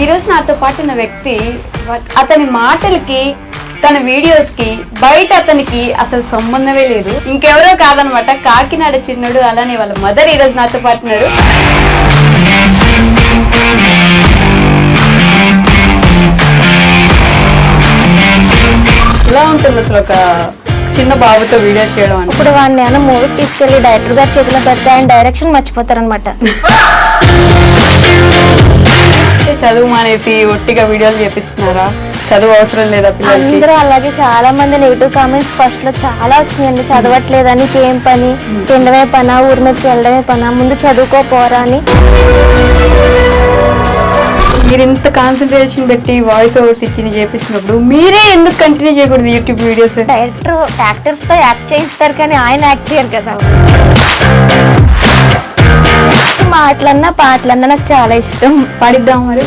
ఈరోజు నాతో పాటు ఉన్న వ్యక్తి అతని మాటలకి తన వీడియోస్ కి బయట అతనికి అసలు సంబంధమే లేదు. ఇంకెవరో కాదనమాట, కాకినాడ చిన్నోడు. అలానే వాళ్ళ మదర్ ఈరోజు నాతో పాటు ఉన్నారు. ఎలా ఉంటుంది అసలు ఒక చిన్న బాబుతో వీడియో చేయడం అని? ఇప్పుడు వాడిని ఏమైనా మూవీకి తీసుకెళ్లి డైరెక్టర్ గారి చేతిలో పెడితే ఆయన డైరెక్షన్ మర్చిపోతారనమాట. చదువు మానేసి ఒట్టిగా వీడియోలు చేపిస్తున్నారా? చదువు అవసరం లేదా పిల్లలకి? అందరూ అలాగే చాలా మంది నెగిటివ్ కామెంట్స్ ఫస్ట్ లో చాలా వచ్చినాయండి. చదవట్లేదని, ఏం పని, తినడమే పనా, ఊరి మీదకి వెళ్ళడమే పనా, ముందు చదువుకోపోరా అని. మీరు ఇంత కాన్సన్ట్రేషన్ పెట్టి వాయిస్ ఓవర్స్ ఇచ్చి చేపిస్తున్నప్పుడు మీరే ఎందుకు కంటిన్యూ చేయకూడదు యూట్యూబ్ వీడియోస్? డైరెక్టర్ యాక్టర్స్ తో యాక్ట్ చేయిస్తారు కానీ ఆయన యాక్ట్ చేయరు కదా. మాటలన్నా పాటలన్నా నాకు చాలా ఇష్టం. పాడిద్దాం మరి.